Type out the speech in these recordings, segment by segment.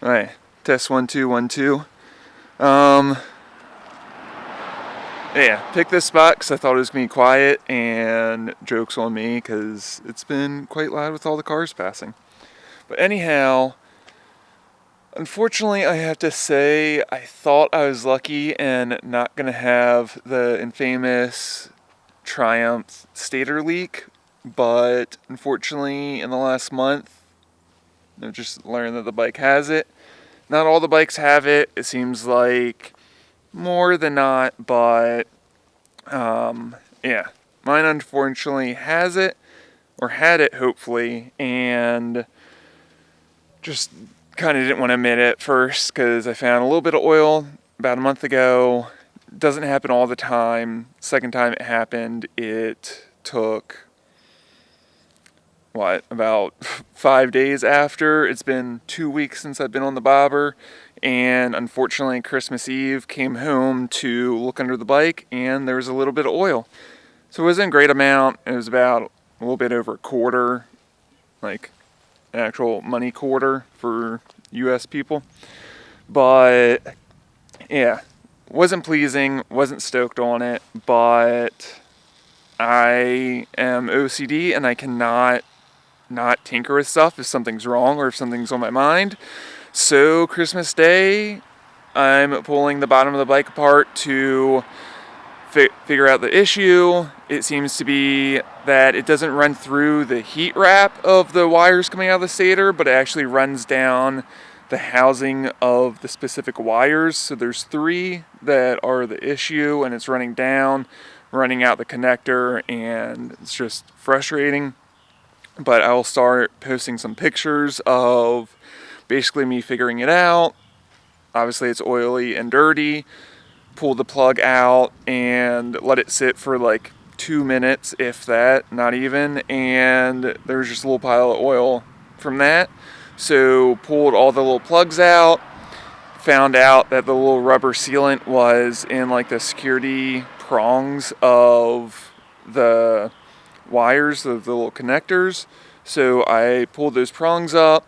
Alright, test 1 2 1 2. Yeah, picked this spot because I thought it was going to be quiet, and joke's on me because it's been quite loud with all the cars passing. But anyhow, unfortunately I have to say I thought I was lucky and not going to have the infamous Triumph stator leak, but unfortunately in the last month I've just learned that the bike has it. Not all the bikes have it. It seems like more than not, but yeah, mine unfortunately has it, or had it hopefully, and just kind of didn't want to admit it first because I found a little bit of oil about a month ago. Doesn't happen all the time. Second time it happened, it took about 5 days after. It's been 2 weeks since I've been on the bobber, and unfortunately Christmas Eve came home to look under the bike and there was a little bit of oil. So it wasn't a great amount. It was about a little bit over a quarter, like an actual money quarter for US people. But yeah, wasn't pleasing, wasn't stoked on it, but I am OCD and I cannot not tinker with stuff if something's wrong or if something's on my mind. So Christmas Day, I'm pulling the bottom of the bike apart to figure out the issue. It seems to be that it doesn't run through the heat wrap of the wires coming out of the stator, but it actually runs down the housing of the specific wires. So there's 3 that are the issue, and it's running down, running out the connector, and it's just frustrating. But I will start posting some pictures of basically me figuring it out. Obviously it's oily and dirty. Pull the plug out and let it sit for like 2 minutes, if that, not even, and there's just a little pile of oil from that. So pulled all the little plugs out, found out that the little rubber sealant was in like the security prongs of the wires of the little connectors. So I pulled those prongs up,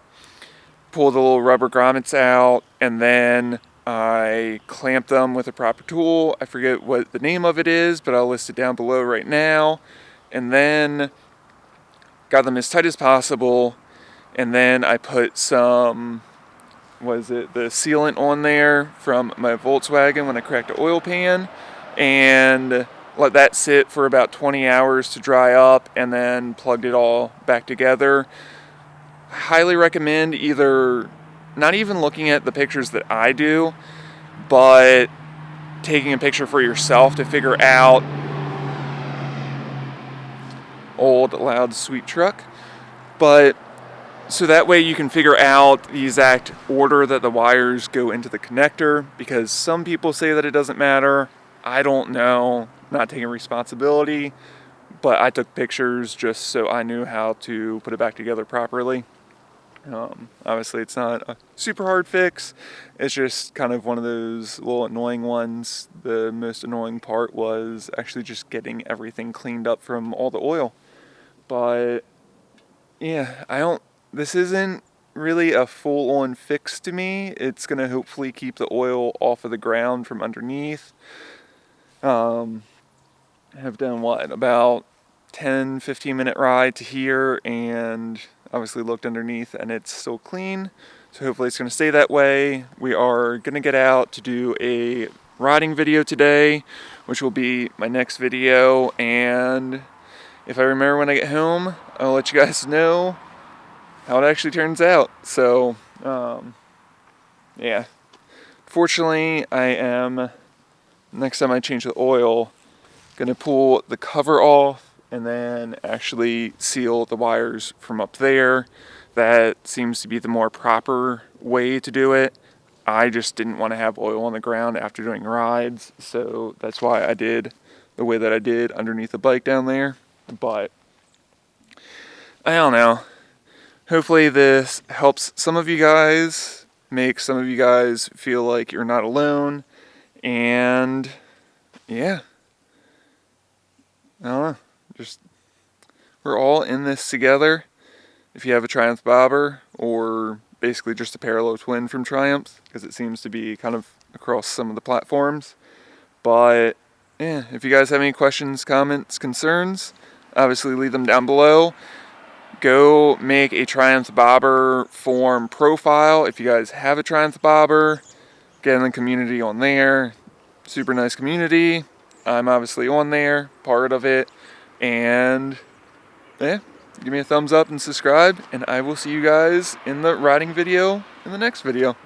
pulled the little rubber grommets out, and then I clamped them with a proper tool. I forget what the name of it is, but I'll list it down below right now. And then got them as tight as possible. And then I put some, the sealant on there from my Volkswagen when I cracked the oil pan, and let that sit for about 20 hours to dry up, and then plugged it all back together. Highly recommend either not even looking at the pictures that I do, but taking a picture for yourself to figure out. Old, loud, sweet truck. But so that way you can figure out the exact order that the wires go into the connector, because some people say that it doesn't matter. I don't know, not taking responsibility, but I took pictures just so I knew how to put it back together properly. Obviously it's not a super hard fix. It's just kind of one of those little annoying ones. The most annoying part was actually just getting everything cleaned up from all the oil. But yeah, this isn't really a full-on fix to me. It's gonna hopefully keep the oil off of the ground from underneath. Have done about 10-15 minute ride to here, and obviously looked underneath and it's still clean, so hopefully it's going to stay that way. We are going to get out to do a riding video today, which will be my next video, and if I remember when I get home, I'll let you guys know how it actually turns out. So yeah, fortunately next time I change the oil, going to pull the cover off and then actually seal the wires from up there. That seems to be the more proper way to do it. I just didn't want to have oil on the ground after doing rides, so that's why I did the way that I did underneath the bike down there. But I don't know. Hopefully this helps some of you guys, make some of you guys feel like you're not alone, and yeah. I don't know. We're all in this together. If you have a Triumph bobber or basically just a parallel twin from Triumph's, because it seems to be kind of across some of the platforms. But yeah, if you guys have any questions, comments, concerns, obviously leave them down below. Go make a Triumph Bobber forum profile if you guys have a Triumph Bobber. Get in the community on there. Super nice community. I'm obviously on there, part of it. And yeah, give me a thumbs up and subscribe, and I will see you guys in the riding video in the next video.